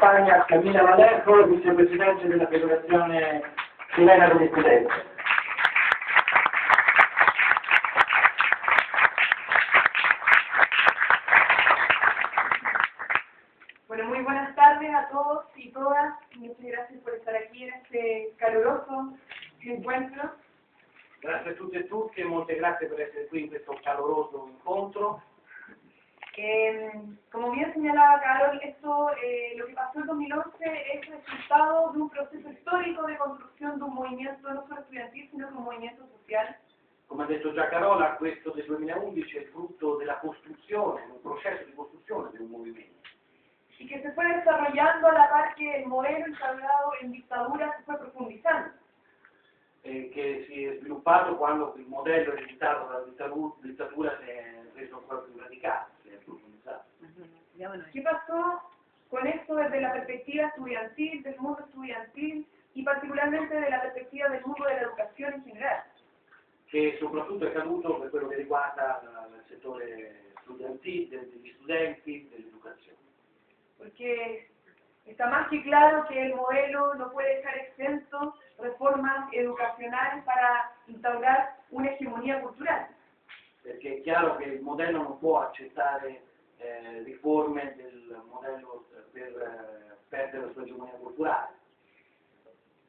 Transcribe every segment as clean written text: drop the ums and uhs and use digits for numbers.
accompagna Camilla Vallejo, vicepresidente della Federazione Chilena degli Studenti. Bueno, muy buenas tardes a todos y todas. Muchas gracias por estar aquí en este caluroso encuentro. Grazie a tutti e tutti e molte grazie per essere qui in questo caloroso incontro. Como bien señalaba Carol, lo que pasó en 2011 es resultado de un proceso histórico de construcción de un movimiento no solo estudiantil, sino de un movimiento social. Come ha detto già Carola, questo del 2011 è frutto della costruzione, un processo di costruzione di un movimento. Y que se fue desarrollando a la par que el modelo instaurado en dictadura se fue profundizando. Che si è sviluppato quando il modello ereditato dalla dittatura si è reso ancora più radicale, si è profondizzato. ¿Qué pasó con esto desde la perspectiva estudiantil, del mundo estudiantil y particularmente de la perspectiva del mundo de la educación en general? Che soprattutto è accaduto per quello che riguarda il settore studentile, degli studenti, dell'educazione. Porque está más que claro que el modelo no puede dejar exento reformas educacionales para instaurar una hegemonía cultural. Perché è chiaro che il modello non può accettare riforme del modello per perdere la sua hegemonia culturale.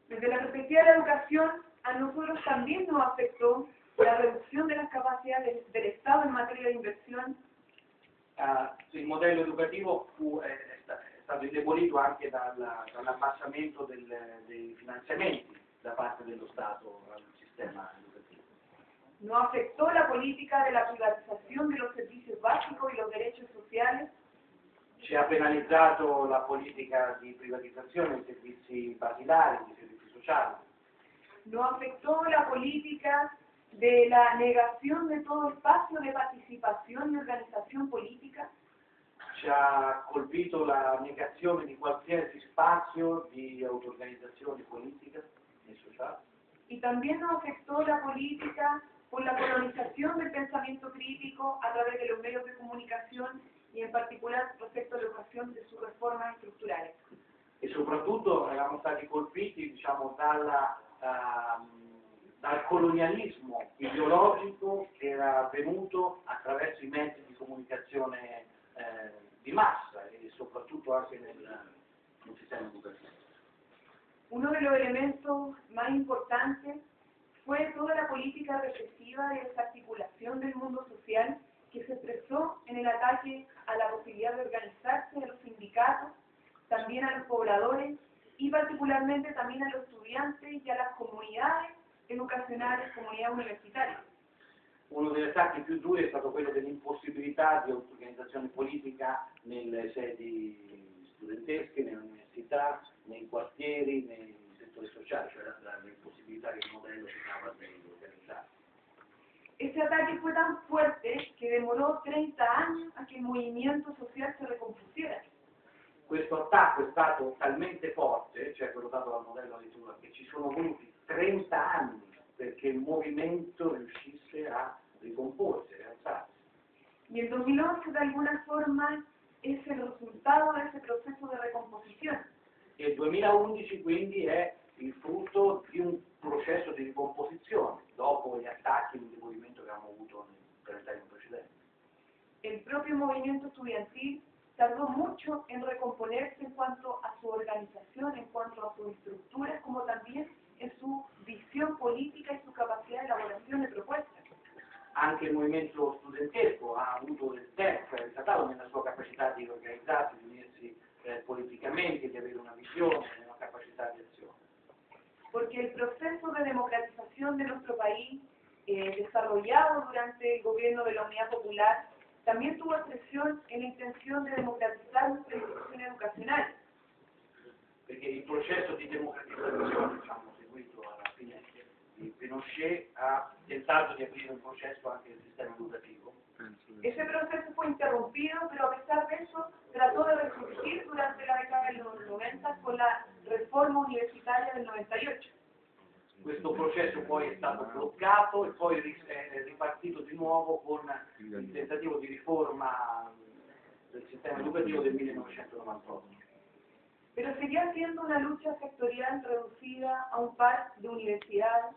Desde la perspectiva de la educación, a nosotros también nos afectó la reducción de las capacidades del Estado en materia de inversión. Il modello educativo è stato indebolito anche dall'abbassamento dei finanziamenti da parte dello Stato al sistema educativo. Nos afectó la política de la privatización de los servicios básicos y los derechos sociales. Ci ha penalizzato la politica di privatizzazione dei servizi basilari, dei servizi sociali. Nos afectó la política de la negación de todo espacio de participación y organización política. Ci ha colpito la negazione di qualsiasi spazio di auto-organizzazione politica e sociale. Y también nos afectó la política por la colonización del pensamiento crítico a través de los medios de comunicación y en particular respecto a la educación de sus reformas estructurales. E soprattutto eravamo stati colpiti, diciamo, dal colonialismo ideologico che era avvenuto attraverso i mezzi di comunicazione di massa e soprattutto anche nel sistema educativo. Uno de los elementos más importantes fue toda la política represiva de desarticulación del mundo social que se expresó en el ataque a la posibilidad de organizarse de los sindicatos, también a los pobladores y particularmente también a los estudiantes y a las comunidades educacionales, comunidades universitarias. Uno degli attacchi più duri è stato quello dell'impossibilità di auto-organizzazione politica nelle sedi studentesche, nelle università, nei quartieri, nei settori sociali, cioè l'impossibilità che il modello si chiama di organizzare. Ese ataque fue tan fuerte que demoró 30 años a que el movimiento social se recompusiera. Questo attacco è stato talmente forte, cioè quello dato dal modello di Tura, che ci sono voluti 30 anni perché il movimento riuscisse a ricomporsi, a rialzarsi. Y el 2011 de alguna forma es el resultado de ese proceso de recomposición. E il 2011 quindi è il frutto di un processo di ricomposizione dopo gli attacchi e l'indebolimento che abbiamo avuto nel 30 anni precedenti. El propio movimiento estudiantil tardó mucho en recomponerse en cuanto a su organización, en cuanto a su estructura, como también en su visión política y su capacidad de elaboración de propuestas. Anche il movimento studentesco ha avuto del tempo, è risaltato nella sua capacità di organizzarsi, di unirsi politicamente, di avere una visione, una capacità di azione. Porque el proceso de democratización de nuestro país, desarrollado durante el gobierno de la Unidad Popular, también tuvo expresión en la intención de democratizar nuestra institución educacional. Perché il processo di democratizzazione, diciamo, seguito alla fine di Pinochet ha tentato di aprire un processo anche nel sistema educativo. Ese proceso fue interrumpido, pero a pesar de eso trató de resurgir durante la década de los 90 con la reforma universitaria del 98. Questo processo poi è stato bloccato e poi è ripartito di nuovo con il tentativo di riforma del sistema educativo del 1998. seguía siendo una lucha sectorial reducida a un par de universidades,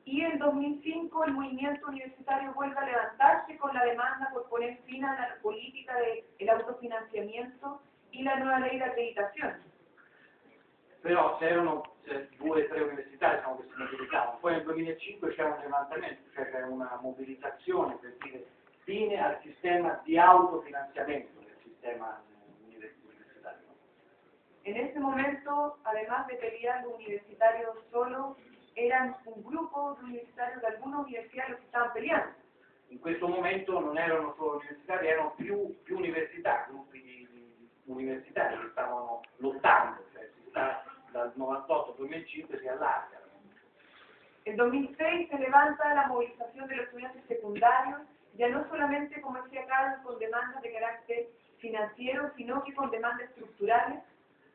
y en 2005 el movimiento universitario vuelve a levantarse con la demanda por poner fin a la política del autofinanciamiento y la nueva ley de acreditación. Però c'erano 2 o 3 università, diciamo, che si mobilitavano. Poi nel 2005 c'era un levantamento, cioè c'era una mobilitazione per dire fine al sistema di autofinanziamento del sistema universitario. En ese momento, además de pelear los universitarios solos, eran un grupo de universitarios de algunas universidades los que estaban peleando. In questo momento non erano solo universitari, erano più università, gruppi di universitari che stavano lottando, cioè si sta, dal 98 al 2005 si allarga. En 2006 se levanta la movilización de los estudiantes secundarios, ya no solamente, como decía Carlos, con demandas de carácter financiero, sino que con demandas estructurales.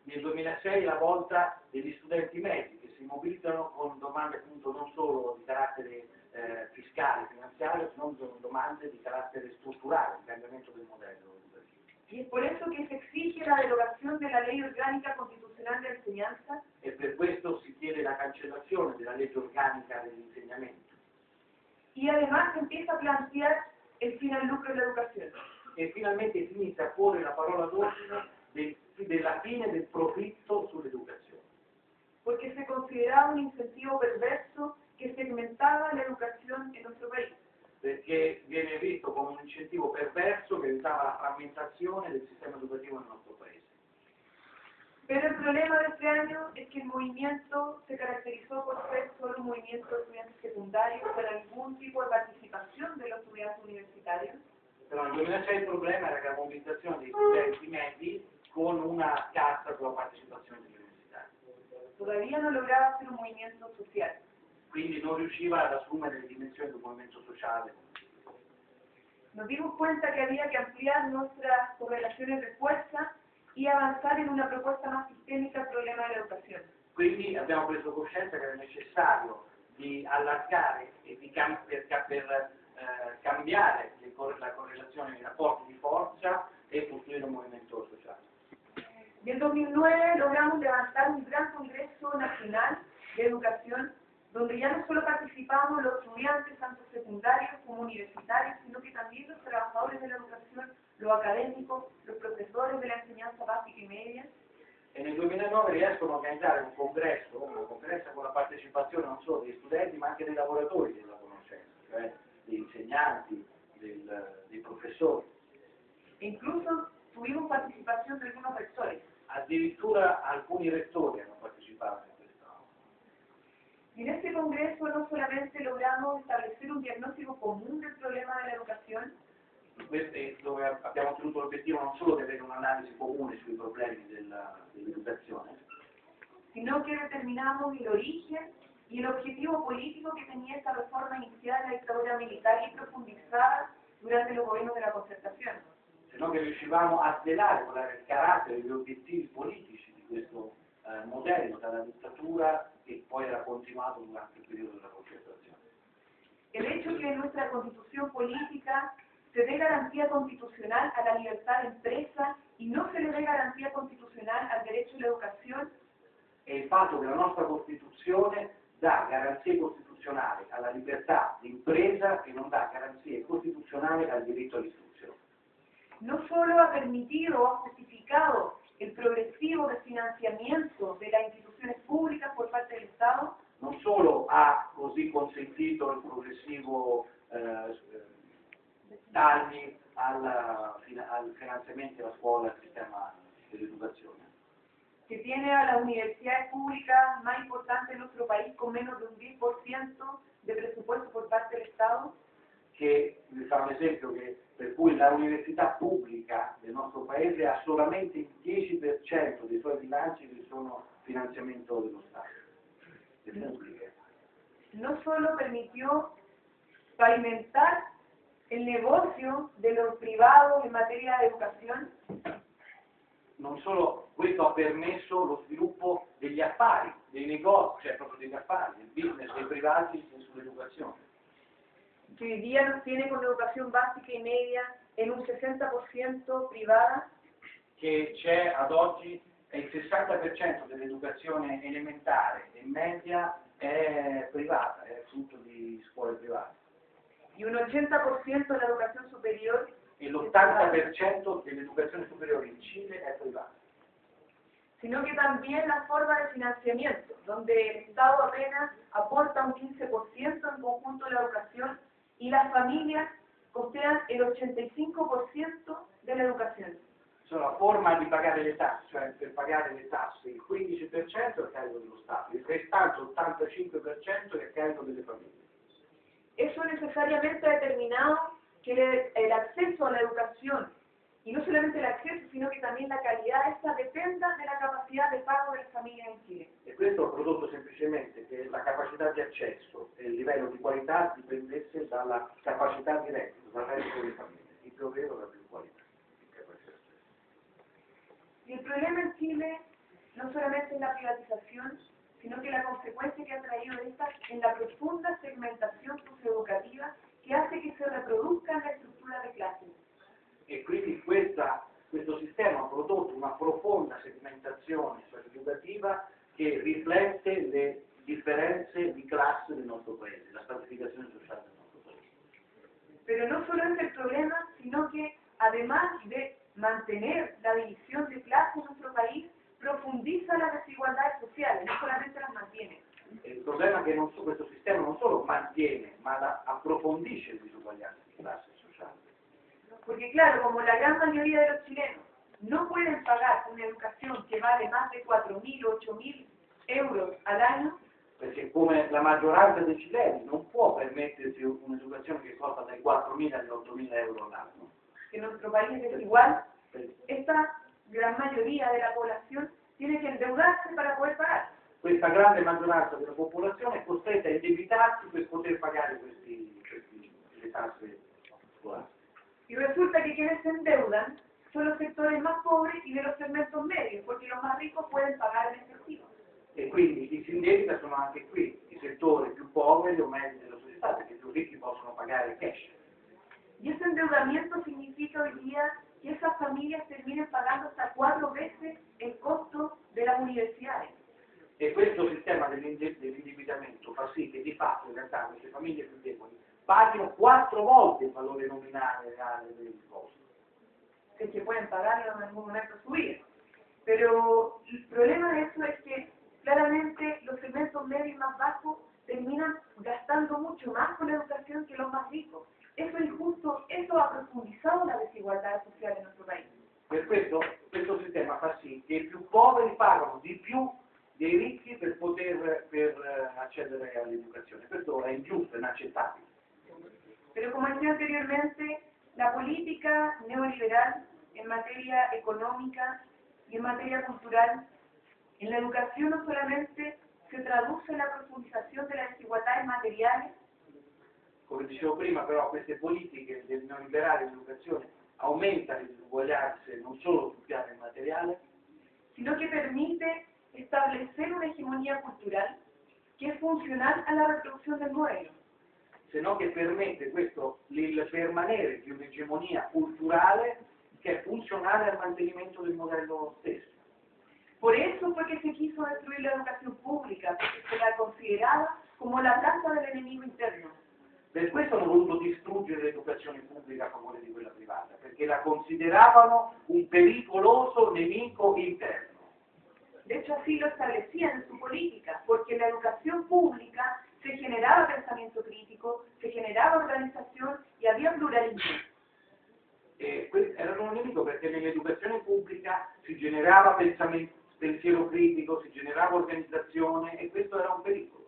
Nel 2006 la volta degli studenti medi che si mobilitano con domande appunto non solo di carattere fiscale, finanziario, ma con domande di carattere strutturale, il cambiamento del modello educativo. Y es por eso que se exige la derogación de la Ley Orgánica Constitucional de Enseñanza. E per questo si chiede la cancellazione della legge organica dell'insegnamento. Y además se empieza a plantear el fin al lucro de la educación. E finalmente si inizia a porre la parola d'ordine della fine del profitto sull'educazione. Porque se consideraba un incentivo perverso que segmentaba la educación en nuestro país. Perché viene visto come un incentivo perverso che aiutava la frammentazione del sistema educativo nel nostro paese. Pero el problema de este año es que el movimiento se caracterizó por ser solo un movimiento de estudiantes secundarios, sin algún tipo de participación de los estudiantes universitarios. Però nel 2006 il problema era che la mobilitazione dei studenti medi con una scarsa sulla partecipazione degli universitari. Todavía no lograba ser un movimiento social. Quindi non riusciva ad assumere le dimensioni di un movimento sociale. Nos dimos cuenta que había que ampliar nuestras correlaciones de fuerza y avanzar en una propuesta más sistémica al problema de la educación. Quindi abbiamo preso coscienza che era necessario di allargare e per cambiare la correlazione dei rapporti di forza e costruire un movimento sociale. Nel 2009 logramos levantar un gran congreso nacional de educación donde ya no solo participamos los estudiantes, tanto secundarios como universitarios, sino que también los trabajadores de la educación, los académicos, los profesores de la enseñanza básica y media. E nel 2009 riescono a organizzare una conferenza con la partecipazione non solo degli studenti ma anche dei lavoratori della conoscenza, cioè degli insegnanti, dei professori. E incluso tuvimos participación de algunos rectores. Addirittura alcuni rettori hanno partecipato in questa. Y en este congreso no solamente logramos establecer un diagnóstico común del problema de la educación, Dove abbiamo ottenuto l'obiettivo non solo di avere un'analisi comune sui problemi dell'educazione, sino que determinamos el origen y el objetivo político que tenía esta reforma iniciada de la dictadura militar y profundizada durante los gobiernos de la concertación. sino che riuscivamo a svelare qual era il carattere e gli obiettivi politici di questo modello dalla dittatura che poi era continuato durante il periodo della concertazione. El hecho que en nuestra constitución política se dé garantía constitucional a la libertad de empresa y no se le dé garantía constitucional al derecho a la educación, E il fatto che la nostra Costituzione dà garanzie costituzionali alla libertà di impresa e non dà garanzie costituzionali al diritto all'istruzione. no solo ha permitido o ha justificado el progresivo desfinanciamiento de las instituciones públicas por parte del Estado, Non solo ha così consentito il progressivo tagli al finanziamento della scuola e al sistema dell'educazione, que tiene a las universidades públicas más importantes en nuestro país con menos de un 10% de presupuesto por parte del Estado, che vi fa un esempio per cui la università pubblica del nostro paese ha solamente il 10% dei suoi bilanci che sono finanziamento dello Stato, le pubbliche. no solo permitió pavimentar el negocio de los privados en materia de educación, Non solo questo ha permesso lo sviluppo degli affari, dei negozi, cioè proprio degli affari, del business dei privati sull'educazione, que hoy día nos tiene con educación básica y media en un 60% privada, che c'è ad oggi E il 60% dell'educazione elementare e media è privata, è frutto di scuole private. Y un 80% de la educación superior, E l'80% dell'educazione superiore in Cile è privata. sino que también la forma de financiamiento, donde el Estado apenas aporta un 15% en conjunto de la educación y las familias costean el 85% de la educación. Sono la forma di pagare le tasse, cioè per pagare le tasse il 15% è a carico dello Stato, il restante 85% è a carico delle famiglie. Eso necesariamente ha determinado que el acceso a la educación, y no solamente el acceso, sino que también la calidad de esta dependa de la capacidad de pago de las familias en Chile. E questo ha prodotto semplicemente che la capacità di accesso e il livello di qualità dipendesse dalla capacità di reddito, dal reddito delle famiglie. Il più vero la più qualità. Y el problema en Chile no solamente es la privatización, sino que la consecuencia que ha traído esta es la profunda segmentación socioeducativa que hace que se reproduzcan la estructura de clases. E quindi questo sistema ha prodotto una profonda segmentazione socioeducativa che riflette le differenze di classe del nostro paese, la stratificazione sociale del nostro paese. Pero no solo es el problema, sino que además de mantener la división de clase en nuestro país, profundiza las desigualdades sociales, no solamente las mantiene. E il problema è che questo sistema non solo mantiene, ma approfondisce le disuguaglianze di classe sociale. Porque claro, como la gran mayoría de los chilenos no pueden pagar una educación que vale más de 4.000 o 8.000 euros al año, Perché come la maggioranza dei cileni non può permettersi un'educazione che costa dai 4.000 agli 8.000 euro all'anno. que en nuestro país es desigual, esta gran mayoría de la población tiene que endeudarse para poder pagar. Questa grande maggioranza della popolazione è costretta a indebitarsi per poter pagare le tasse scolastiche. Y resulta que quienes se endeudan son los sectores más pobres y de los segmentos medios, porque los más ricos pueden pagar en efectivo. E quindi chi si indebita sono anche qui i settori più poveri o medi della società, perché i più ricchi possono pagare cash. Y ese endeudamiento significa hoy día que esas familias terminen pagando hasta 4 veces el costo de las universidades. E questo sistema dell'indebitamento fa sì che di fatto in realtà queste famiglie più deboli paghino 4 volte il valore nominale reale del costo. Es que pueden pagarlo en algún momento su vida. Pero el problema de eso es que claramente los segmentos medios más bajos terminan gastando mucho más con la educación que los más ricos. Eso es injusto, eso ha profundizado la desigualdad social en nuestro país. Per questo sistema fa sì che i più poveri pagano di più dei ricchi per accedere all'educazione. Questo è ingiusto, è inaccettabile. Pero como decía anteriormente, la política neoliberal en materia económica y en materia cultural, en la educación no solamente se traduce en la profundización de las desigualdades materiales, Come dicevo prima, però, queste politiche del neoliberale dell'educazione aumentano le disuguaglianze non solo sul piano immateriale, sino que permite establecer una hegemonía cultural que es funcional a la reproducción del modelo. se no che permette il permanere di un'egemonia culturale che è funzionale al mantenimento del modello stesso. Por eso fue que se quiso destruir la educación pública, porque se la consideraba como la plaza del enemigo interno. Per questo hanno voluto distruggere l'educazione pubblica a favore di quella privata, perché la consideravano un pericoloso nemico interno. De hecho, así lo establecían en su política, porque en la educación pública se generaba pensamiento crítico, se generaba organización y había pluralismo. Erano un nemico perché nell'educazione pubblica si generava pensiero critico, si generava organizzazione e questo era un pericolo.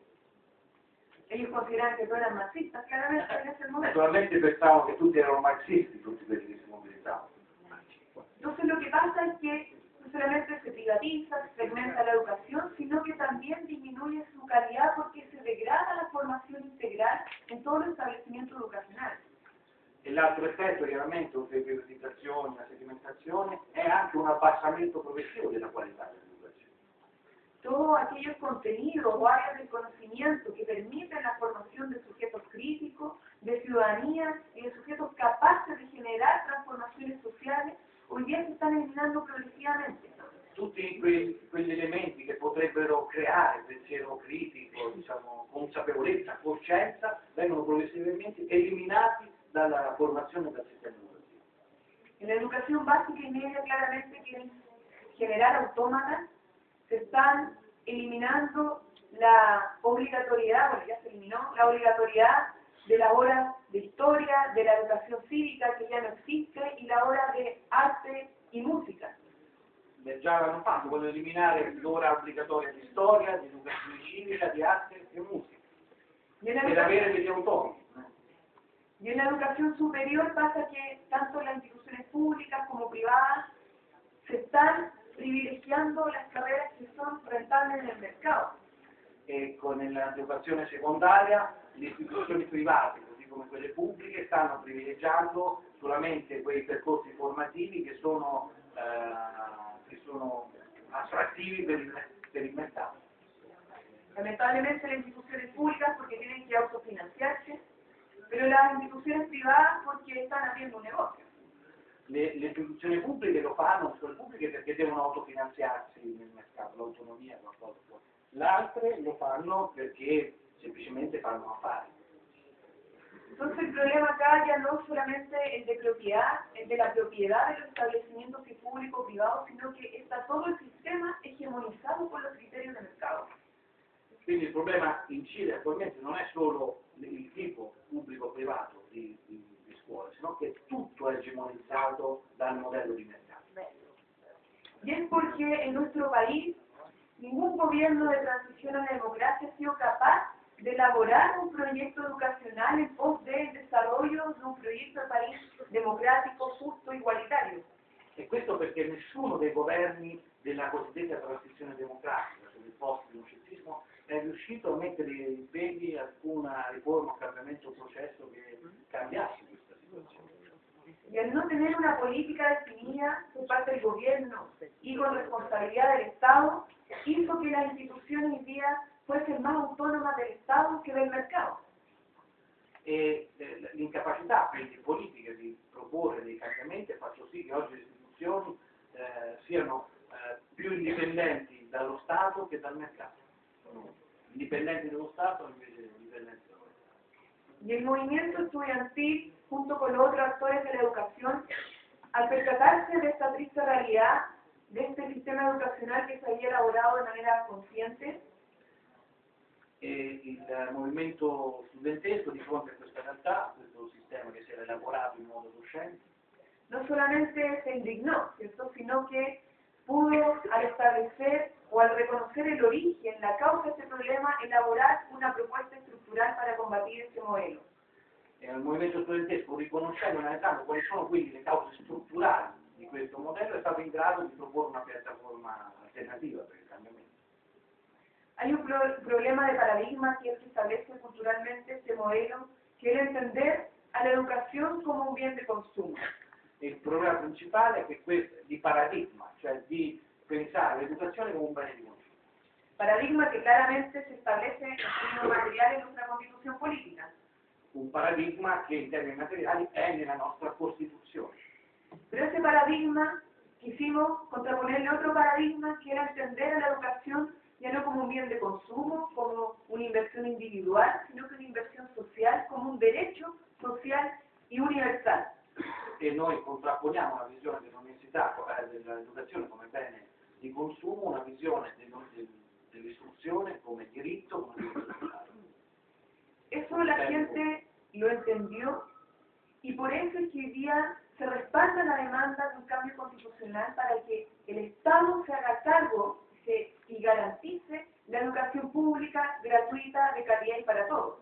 Ellos consideraban que todos eran marxistas, claramente, en ese momento. Naturalmente pensavano che tutti erano marxisti, tutti quelli che si mobilitavano. Entonces lo que pasa es que no solamente se privatiza, se segmenta la educación, sino que también disminuye su calidad porque se degrada la formación integral en todos los establecimientos educacionales. E l'altro effetto, chiaramente, oltre alle privatizzazioni, la segmentazione, è anche un abbassamento progressivo della qualità dell'educazione. Todos aquellos contenidos o áreas del conocimiento que permiten la formación de sujetos críticos, de ciudadanía y de sujetos capaces de generar transformaciones sociales, hoy día se están eliminando progresivamente. tutti quegli elementi che potrebbero creare pensiero critico, diciamo, consapevolezza, coscienza, vengono progressivamente eliminati dalla formazione del sistema educativo. En la educación básica y media claramente quieren generar autómatas, se están eliminando la obligatoriedad, bueno ya se eliminó, la obligatoriedad de la hora de historia, de la educación cívica que ya no existe y la hora de arte y música. Già l'hanno fatto, vogliono eliminare l'ora obbligatoria di storia, di educazione civica, di arte e musica, per avere degli automi. Y en la educación superior pasa que tanto las instituciones públicas como privadas se están privilegiando las carreras que son rentables en el mercado. E con l'educazione secondaria le istituzioni private, così come quelle pubbliche, stanno privilegiando solamente quei percorsi formativi che sono attrattivi per il mercato. Lamentablemente las instituciones públicas porque tienen que autofinanciarse, pero las instituciones privadas porque están haciendo un negocio. Le istituzioni pubbliche lo fanno, le scuole pubbliche perché devono autofinanziarsi nel mercato, l'autonomia, qualcosa. Le altre lo fanno perché semplicemente fanno affari. Entonces el problema acá ya no es solamente el de la propiedad de los establecimientos públicos o privados, sino que está todo el sistema hegemonizado por los criterios de mercado. Quindi il problema incide attualmente non è solo il tipo pubblico-privato di scuole, sino che tutto è egemonizzato dal modello di mercato. Y es porque en nuestro país ningún gobierno de transición a la democracia ha sido capaz de elaborar un proyecto educacional en pos del desarrollo de un proyecto de país democrático, justo, igualitario. E questo perché nessuno dei governi della cosiddetta transizione democratica, cioè del post-democratismo, è riuscito a mettere in piedi alcuna riforma o cambiamento o processo che cambiasse questa situazione. Y al no tener una política definida por parte del gobierno y con responsabilidad del Estado, hizo que las instituciones hoy día fuesen más autónomas del Estado que del mercado. E l'incapacità quindi politica di proporre dei cambiamenti ha fatto sì che oggi le istituzioni siano più indipendenti dallo Stato che dal mercato. Sono indipendenti dallo Stato invece dipendenti dallo Stato. Y el movimiento estudiantil, junto con los otros actores de la educación, al percatarse de esta triste realidad, de este sistema educacional que se había elaborado de manera consciente, E il movimento studentesco di fronte a questa realtà, questo sistema che si era elaborato in modo cosciente, no solamente se indignó, ¿cierto?, sino que pudo, al establecer o al reconocer el origen, la causa de este problema, elaborar una propuesta estructural para combatir este modelo. e il movimento studentesco, riconoscendo e analizzando quali sono quindi le cause strutturali di questo modello, è stato in grado di proporre una piattaforma alternativa per il cambiamento. Hay un problema de paradigma que se establece culturalmente este modelo, que es entender a la educación como un bien de consumo. Il problema principale è che questo di paradigma, cioè di pensare l'educazione come un bene di consumo. Paradigma que claramente se establece en términos materiales en nuestra constitución política. Un paradigma che in termini materiali è nella nostra Costituzione. Pero ese paradigma quisimos contraponerle otro paradigma que era entender a la educación ya no como un bien de consumo, como una inversión individual, sino que una inversión social, como un derecho social y universal. E noi contrapponiamo una visione dell'università, dell'educazione come bene di consumo, una visione dell'istruzione come diritto sociale. Eso la gente lo entendió y por eso es que hoy día se respalda la demanda de un cambio constitucional para que el Estado se haga cargo y garantice la educación pública, gratuita, de calidad y para todos.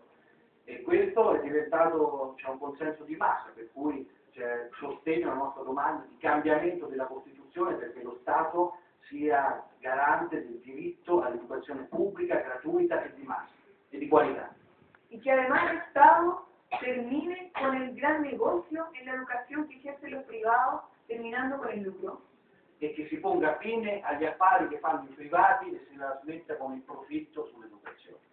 E questo è diventato, c'è un consenso di massa, per cui c'è sostegno alla nostra domanda di cambiamento della Costituzione perché lo Stato sia garante del diritto all'educazione pubblica, gratuita e di massa e di qualità. Y que además el Estado termine con el gran negocio en la educación que ejercen los privados, terminando con el lucro. E che si ponga fine agli affari che fanno i privati e si la smetta con il profitto sull'educazione.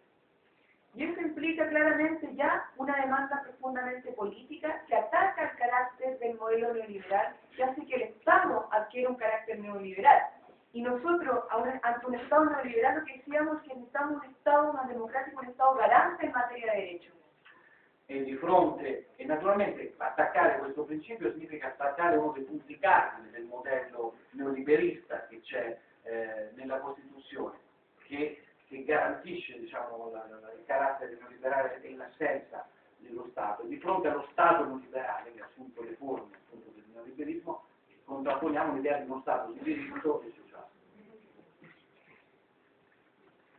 Y eso implica claramente ya una demanda profundamente política que ataca el carácter del modelo neoliberal, que hace que el Estado adquiera un carácter neoliberal. Y nosotros, ante un Estado neoliberal, lo que decíamos es que necesitamos un Estado más democrático, un Estado garante in materia di derechos. E di fronte, e naturalmente attaccare questo principio significa attaccare uno dei punti cardine del modello neoliberista che c'è nella Costituzione, che garantisce diciamo, il carattere neoliberale e l'assenza dello Stato. E di fronte allo Stato neoliberale, che ha assunto le forme appunto, del neoliberismo, contrapponiamo l'idea di uno Stato di diritto e sociale.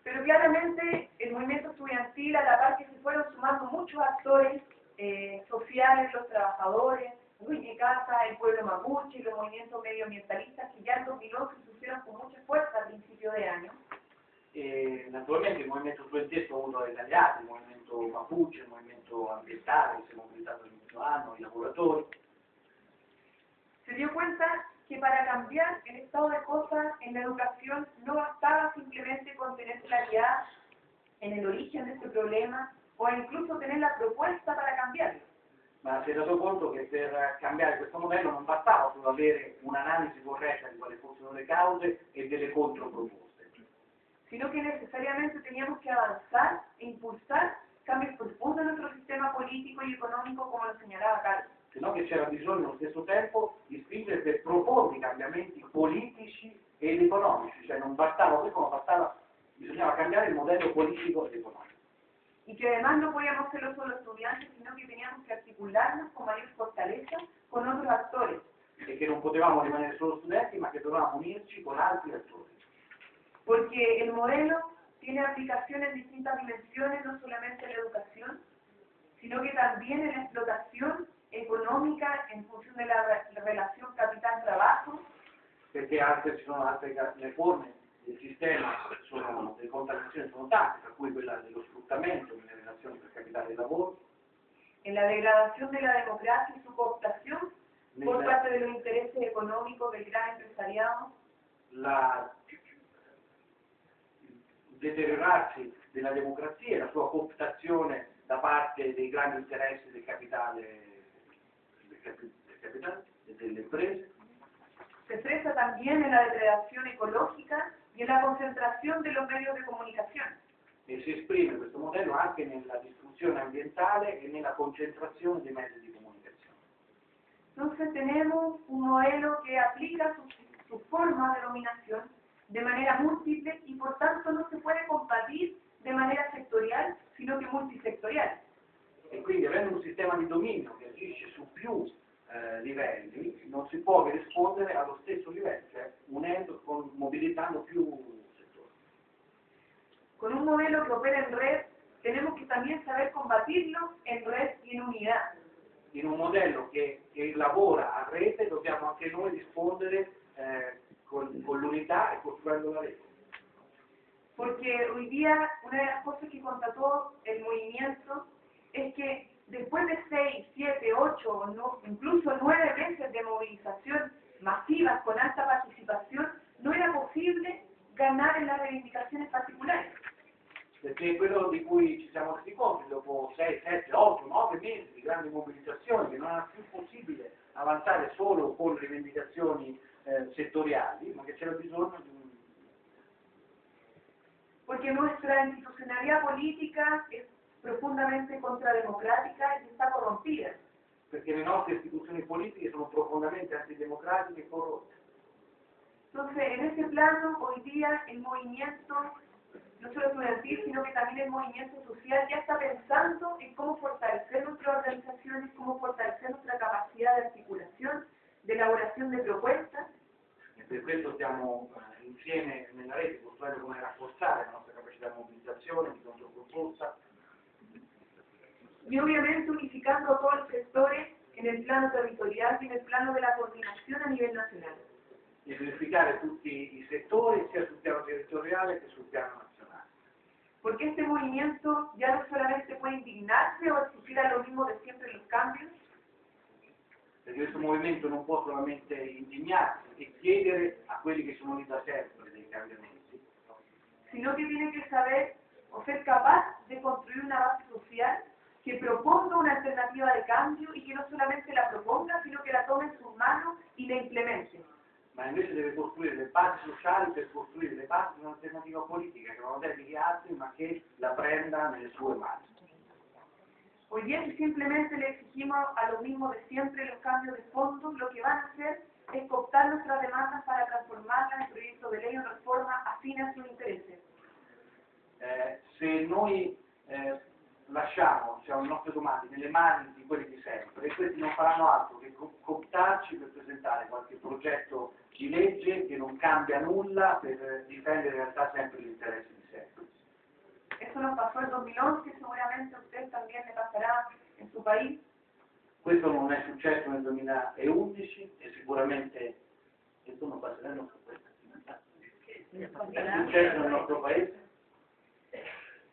Pero claramente el movimiento estudiantil, a la par que se fueron sumando muchos actores sociales, los trabajadores, Huille Casa, el pueblo mapuche, los movimientos medioambientalistas que ya en 2011 surgieron con mucha fuerza a principios de año. Naturalmente il movimento studentesco ha avuto degli alleati, il movimento mapuche, il movimento ambientale, si è mobilitato all'inizio anno, i lavoratori. Se dio cuenta que para cambiar el estado de cosas en la educación no bastaba simplemente con tener claridad en el origen de este problema o incluso tener la propuesta para cambiarlo. Ma si è dato conto che per cambiare questo modello non bastava solo avere un'analisi corretta di quali fossero le cause e delle controproposte, sino que necesariamente teníamos que avanzar e impulsar cambios profundos en nuestro sistema político y económico, como lo señalaba Carlos. sino che c'era bisogno allo stesso tempo di spingere per proporre cambiamenti politici ed economici, cioè non bastava questo, ma bisognava cambiare il modello politico ed economico. Y que además no podíamos hacerlo solo estudiantes, sino que teníamos que articularnos con mayor fortaleza con otros actores. E che non potevamo rimanere solo studenti, ma che dovevamo unirci con altri attori. Porque el modelo tiene aplicación en distintas dimensiones, no solamente en la educación, sino que también en la explotación económica en función de la relación capital-trabajo. Perché ci sono altre le forme del sistema, delle contaminazioni sono tante, tra cui quella dello sfruttamento nelle relazioni tra capitale e lavoro. En la degradación de la democracia y su cooptación por parte de los intereses económicos del gran empresariado. Il deteriorarsi della democrazia e la sua cooptazione da parte dei grandi interessi del capitale e delle imprese. Se expresa también en la degradación ecológica y en la concentración de los medios de comunicación. E si esprime questo modello anche nella distruzione ambientale e nella concentrazione dei mezzi di comunicazione. Entonces tenemos un modelo que aplica su forma de dominación de manera múltiple y por tanto no se puede combatir de manera sectorial, sino que multisectorial. E quindi avendo un sistema di dominio che agisce su più livelli, non si può che rispondere allo stesso livello, cioè mobilitando più settori. Con un modelo que opera en red, tenemos que también saber combatirlo en red y en unidad. In un modello che lavora a rete dobbiamo anche noi rispondere con l'unità e costruendo la rete. Porque hoy día una de las cosas que constató el movimiento es que después de 6, 7, 8, incluso 9 meses de movilización masivas con alta participación, no era posible ganar en las reivindicaciones particulares. Perché quello di cui ci siamo resi conto dopo 6, 7, 8, 9 mesi di grandi mobilitazioni, che non era più possibile avanzare solo con rivendicazioni settoriali, ma che c'era bisogno di un... Porque nuestra institucionalidad política es profundamente contrademocrática y está corrompida. Perché le nostre istituzioni politiche sono profondamente antidemocratiche e corrotte. Entonces, en ese plano, hoy día el movimiento, no solo estudiantil, sino que también el movimiento social, ya está pensando en cómo fortalecer nuestras organizaciones, cómo fortalecer nuestra capacidad de articulación, de elaboración de propuestas. E per questo stiamo insieme nella rete costruendo come rafforzare la nostra capacità di mobilitazione, di controproposta. Y obviamente unificando a todos los sectores en el plano territorial y en el plano de la coordinación a nivel nacional. E verificare tutti i settori sia sul piano territoriale che sul piano nazionale. Porque este movimiento ya no solamente puede indignarse o exigir a lo mismo de siempre los cambios, Perché questo movimento non può solamente indignarsi e chiedere a quelli che sono lì da sempre dei cambiamenti, sino que tiene que saber o ser capaz de construir una base social que proponga una alternativa de cambio y que no solamente la proponga, sino que la tome en sus manos y la implemente. ma invece deve costruire le basi sociali per costruire le basi di un'alternativa politica che non dedichi altri ma che la prenda nelle sue mani. Hoy día, si simplemente le exigimos a lo mismo de siempre los cambios de fondo, lo que van a hacer es cooptar nuestras demandas para transformarlas en proyectos de ley o reforma afines a sus intereses. Se noi lasciamo diciamo, le nostre domande nelle mani di quelli di sempre, e questi non faranno altro che cooptarci per presentare qualche progetto di legge che non cambia nulla per difendere in realtà sempre gli interessi di sempre. Eso nos pasó en 2011, seguramente a usted también le pasará en su país. Questo non è successo nel 2011 e sicuramente questo non passerà nel nostro paese. È successo nel nostro paese.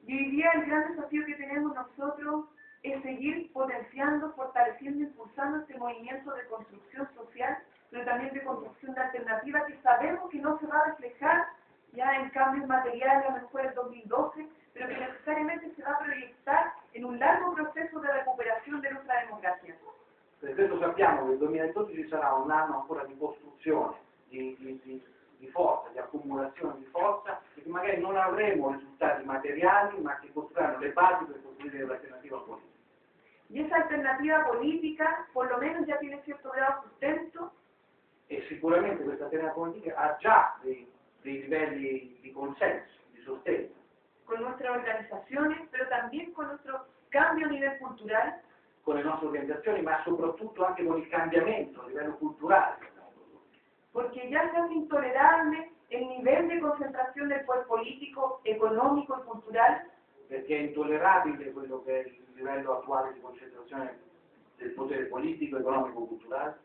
Y hoy día el gran desafío que tenemos nosotros es seguir potenciando, fortaleciendo, impulsando este movimiento de construcción social, pero también de construcción de alternativas que sabemos que no se va a reflejar ya en cambios materiales a lo mejor en 2012, pero que necesariamente se va a proyectar en un largo proceso de recuperación de nuestra democracia. Per questo sappiamo che il 2012 sarà un anno ancora di costruzione, di forza, di accumulazione di forza, e che magari non avremo risultati materiali, ma che costruiranno le basi per costruire l'alternativa politica. Y esa alternativa política, por lo menos ya tiene cierto grado de sustento. E sicuramente questa alternativa politica ha già dei livelli di consenso, di sostegno. Con nuestras organizaciones, pero también con nuestro cambio a nivel cultural. Con le nostre organizzazioni, ma soprattutto anche con il cambiamento a livello culturale. Porque ya se hace intolerable el nivel de concentración del poder político, económico y cultural. Perché è intollerabile quello che è il livello attuale di concentrazione del potere politico, economico e culturale.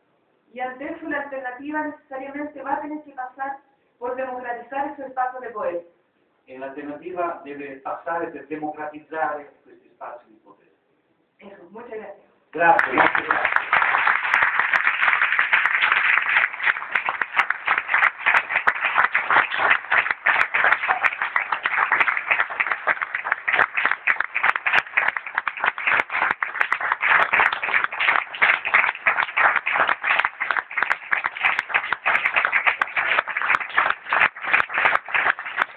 Y ante eso la alternativa necesariamente va a tener que pasar por democratizar esos espacios de poder. E l'alternativa deve passare per democratizzare questi spazi di potere. Eso, muchas gracias. Grazie.